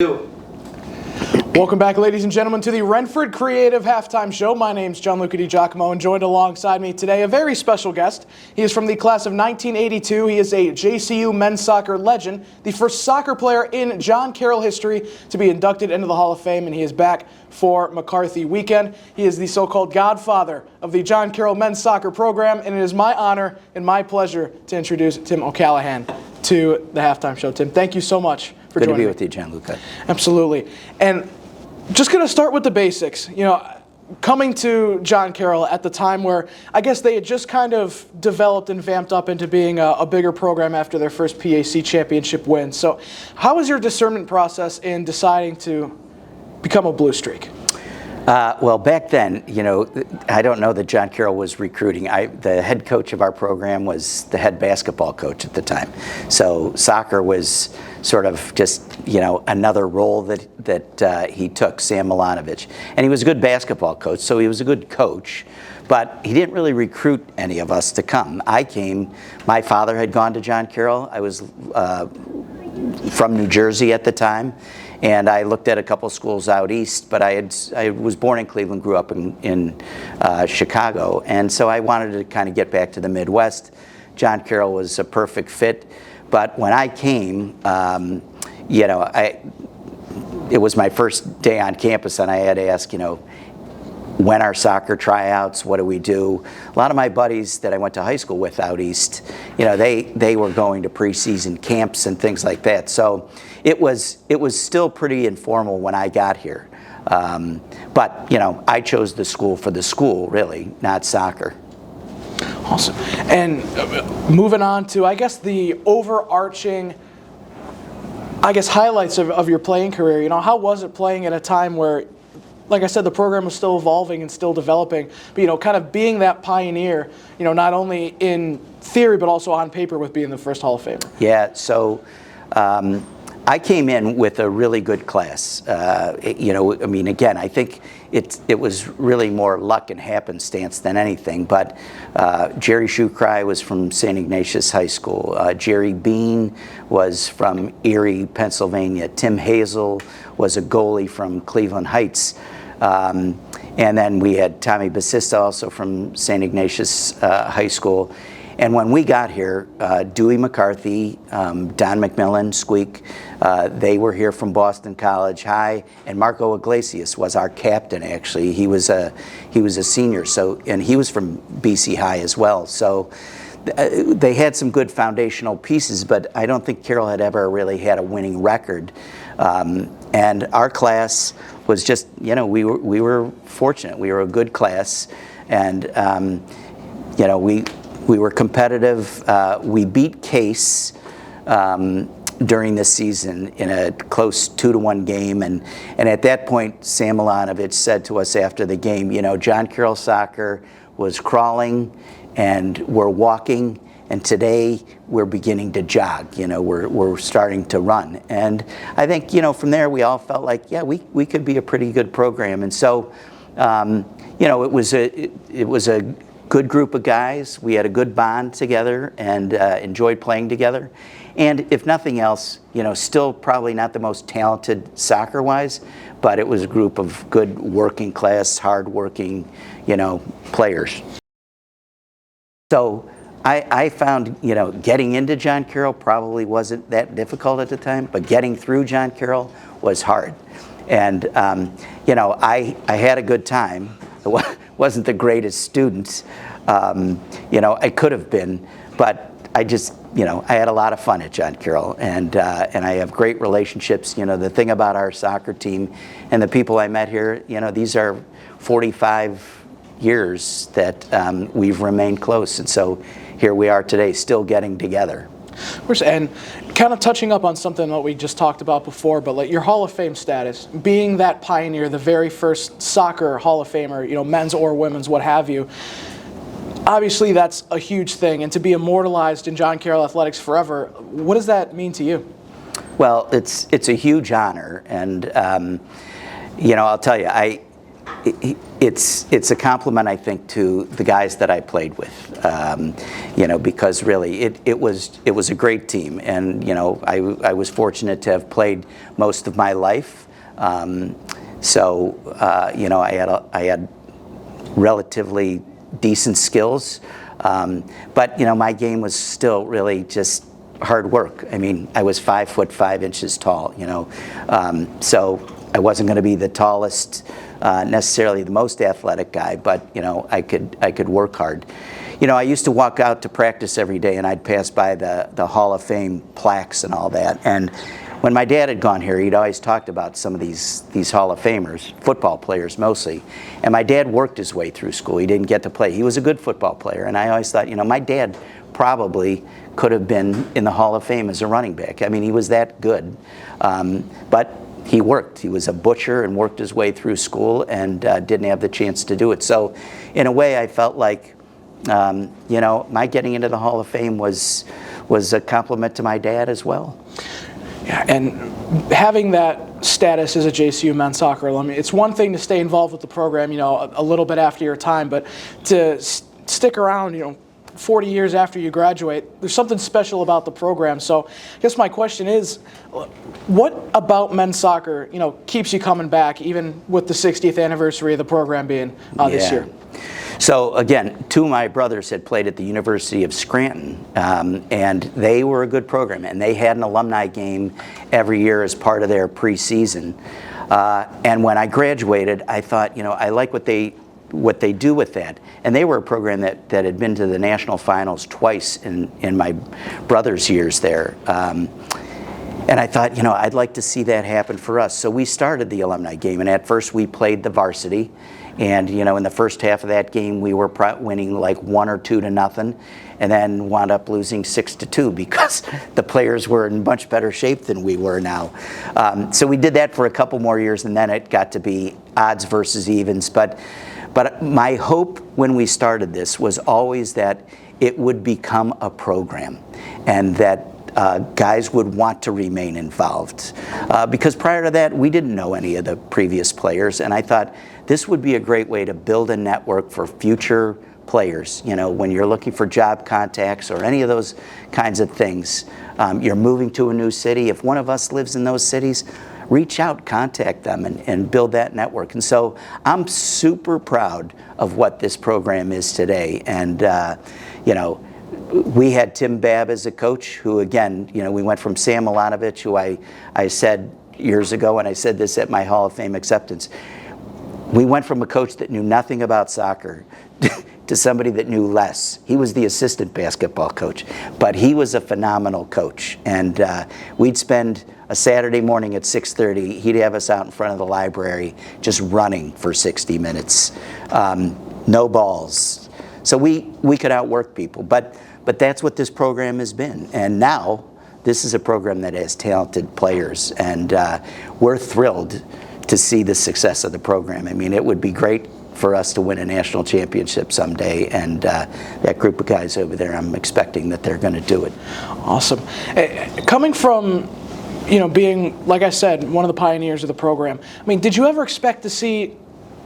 Welcome back, ladies and gentlemen, to the Wrenford Creative Halftime Show. My name's Gianluca DiGiacomo, and joined alongside me today a very special guest. He is from the class of 1982. He is a JCU men's soccer legend, the first soccer player in John Carroll history to be inducted into the Hall of Fame, and he is back for McCarthy weekend. He is the so-called godfather of the John Carroll men's soccer program, and it is my honor and my pleasure to introduce Tim O'Callahan to the Halftime Show. Tim, thank you so much for joining me. Good to be with you, Gianluca. Absolutely. And just going to start with the basics. You know, coming to John Carroll at the time where I guess they had just kind of developed and vamped up into being a bigger program after their first PAC championship win. So how was your discernment process in deciding to become a Blue Streak? Well, back then, you know, I don't know that John Carroll was recruiting. The head coach of our program was the head basketball coach at the time. So soccer was sort of just, you know, another role that he took, Sam Milanovic. And he was a good basketball coach, so he was a good coach. But he didn't really recruit any of us to come. I came, my father had gone to John Carroll. I was from New Jersey at the time. And I looked at a couple schools out east, but I was born in Cleveland, grew up in Chicago, and so I wanted to kind of get back to the Midwest. John Carroll was a perfect fit, but when I came, you know, it was my first day on campus, and I had to ask, you know, when are soccer tryouts? What do we do? A lot of my buddies that I went to high school with out east, you know, they were going to preseason camps and things like that. So it was still pretty informal when I got here. But, you know, I chose the school for the school, really, not soccer. Awesome. And moving on to, I guess, the overarching, I guess, highlights of your playing career. You know, how was it playing at a time where, like I said, the program was still evolving and still developing, but, you know, kind of being that pioneer, you know, not only in theory but also on paper with being the first Hall of Famer? Yeah, so I came in with a really good class. You know, I mean, again, I think it was really more luck and happenstance than anything, but Jerry Shukrai was from St. Ignatius High School. Jerry Bean was from Erie, Pennsylvania. Tim Hazel was a goalie from Cleveland Heights. And then we had Tommy Basista, also from St. Ignatius High School. And when we got here, Dewey McCarthy, Don McMillan, Squeak, they were here from Boston College High, and Marco Iglesias was our captain. Actually, he was a senior, so, and he was from BC High as well. So they had some good foundational pieces, but I don't think Carroll had ever really had a winning record. And our class was just, you know, we were fortunate. We were a good class, and you know, we were competitive. We beat Case during this season in a close 2-1 game, and at that point, Sam Milanovic said to us after the game, you know, John Carroll soccer was crawling, and we're walking, and today we're beginning to jog. You know, we're starting to run, and I think, you know, from there we all felt like, yeah, we could be a pretty good program, and so you know, it was a good group of guys. We had a good bond together and enjoyed playing together. And if nothing else, you know, still probably not the most talented soccer-wise, but it was a group of good working class, hard-working, you know, players. So I found, you know, getting into John Carroll probably wasn't that difficult at the time, but getting through John Carroll was hard. And, you know, I had a good time. I wasn't the greatest student, you know, I could have been, but I just, you know, I had a lot of fun at John Carroll, and I have great relationships. You know, the thing about our soccer team and the people I met here, you know, these are 45 years that we've remained close, and so here we are today, still getting together. And kind of touching up on something that we just talked about before, but like your Hall of Fame status, being that pioneer, the very first soccer Hall of Famer, you know, men's or women's, what have you, obviously that's a huge thing, and to be immortalized in John Carroll athletics forever, what does that mean to you? Well, it's a huge honor, and you know, I'll tell you, it's a compliment, I think, to the guys that I played with, because really it was a great team, and I was fortunate to have played most of my life, so I had relatively decent skills, but my game was still really just hard work. I mean, I was 5'5" tall, so I wasn't going to be the tallest, necessarily the most athletic guy, but I could work hard. I used to walk out to practice every day, and I'd pass by the Hall of Fame plaques and all that. And when my dad had gone here, he'd always talked about some of these Hall of Famers, football players mostly. And my dad worked his way through school. He didn't get to play. He was a good football player, and I always thought, my dad probably could have been in the Hall of Fame as a running back. I mean, he was that good, but he worked. He was a butcher and worked his way through school and didn't have the chance to do it. So in a way, I felt like, my getting into the Hall of Fame was a compliment to my dad as well. Yeah, and having that status as a JCU men's soccer alum, it's one thing to stay involved with the program, a little bit after your time, but to stick around, 40 years after you graduate, there's something special about the program. So I guess my question is, what about men's soccer, keeps you coming back, even with the 60th anniversary of the program being this year? So again, two of my brothers had played at the University of Scranton, and they were a good program, and they had an alumni game every year as part of their preseason. And when I graduated, I thought, I like what they do with that. And they were a program that had been to the national finals twice in my brother's years there. And I thought, I'd like to see that happen for us. So we started the alumni game, and at first we played the varsity. And, in the first half of that game, we were winning like 1 or 2 to nothing, and then wound up losing 6-2 because the players were in much better shape than we were now. So we did that for a couple more years, and then it got to be odds versus evens. But my hope when we started this was always that it would become a program, and that guys would want to remain involved. Because prior to that, we didn't know any of the previous players, and I thought this would be a great way to build a network for future players. When you're looking for job contacts or any of those kinds of things, you're moving to a new city. If one of us lives in those cities, reach out, contact them, and build that network. And so I'm super proud of what this program is today. And, we had Tim Babb as a coach who, again, we went from Sam Milanovic, who I said years ago, and I said this at my Hall of Fame acceptance, we went from a coach that knew nothing about soccer to somebody that knew less. He was the assistant basketball coach, but he was a phenomenal coach. And we'd spend a Saturday morning at 6:30, he'd have us out in front of the library just running for 60 minutes. No balls. So we could outwork people, but that's what this program has been. And now this is a program that has talented players, and we're thrilled to see the success of the program. I mean, it would be great for us to win a national championship someday, and that group of guys over there, I'm expecting that they're going to do it. Awesome. Coming from, being, like I said, one of the pioneers of the program, I mean, did you ever expect to see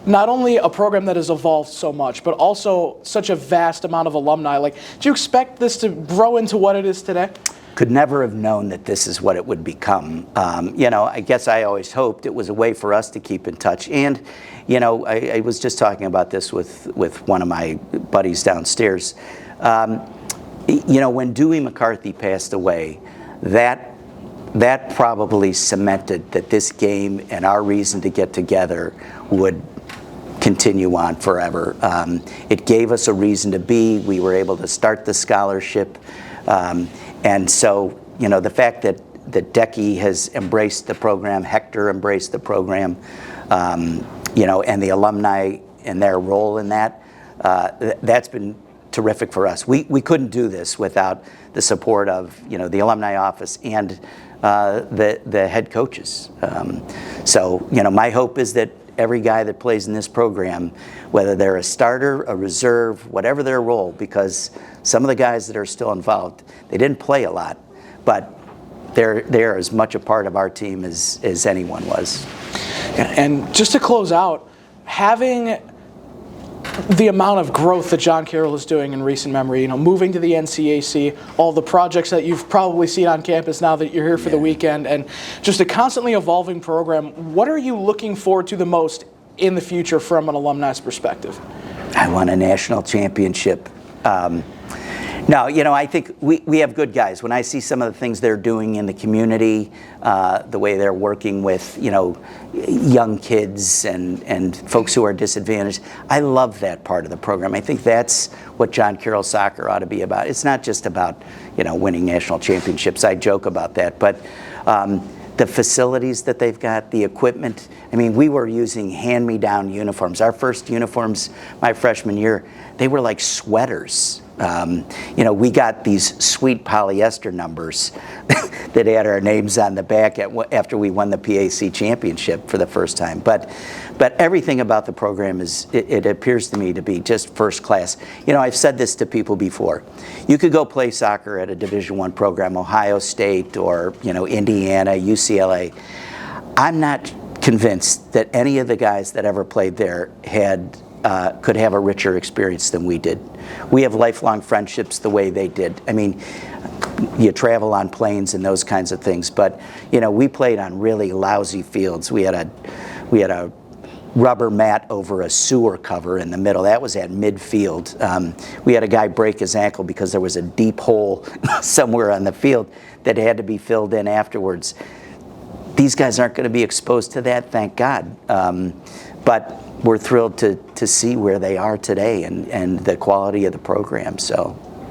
not only a program that has evolved so much, but also such a vast amount of alumni? Like, did you expect this to grow into what it is today? Could never have known that this is what it would become. I guess I always hoped it was a way for us to keep in touch. And, I was just talking about this with one of my buddies downstairs. When Dewey McCarthy passed away, that probably cemented that this game and our reason to get together would continue on forever. It gave us a reason to be. We were able to start the scholarship. And so, the fact that Decky has embraced the program, Hector embraced the program, and the alumni and their role in that, that's been terrific for us. We couldn't do this without the support of, the alumni office and the head coaches. So, my hope is that every guy that plays in this program, whether they're a starter, a reserve, whatever their role, because some of the guys that are still involved, they didn't play a lot, but they're as much a part of our team as anyone was. And just to close out, having the amount of growth that John Carroll is doing in recent memory, moving to the NCAC, all the projects that you've probably seen on campus now that you're here for the weekend, and just a constantly evolving program, what are you looking forward to the most in the future from an alumni's perspective? I want a national championship. No, I think we have good guys. When I see some of the things they're doing in the community, the way they're working with, young kids and folks who are disadvantaged, I love that part of the program. I think that's what John Carroll soccer ought to be about. It's not just about, winning national championships. I joke about that, but the facilities that they've got, the equipment. I mean, we were using hand-me-down uniforms. Our first uniforms, my freshman year, they were like sweaters. We got these sweet polyester numbers that had our names on the back after we won the PAC championship for the first time. But everything about the program it appears to me to be just first class. I've said this to people before. You could go play soccer at a Division I program, Ohio State or Indiana, UCLA. I'm not convinced that any of the guys that ever played there could have a richer experience than we did. We have lifelong friendships the way they did. I mean, you travel on planes and those kinds of things, but we played on really lousy fields. We had a rubber mat over a sewer cover in the middle. That was at midfield. We had a guy break his ankle because there was a deep hole somewhere on the field that had to be filled in afterwards. These guys aren't going to be exposed to that, thank God. But we're thrilled to see where they are today and the quality of the program. So.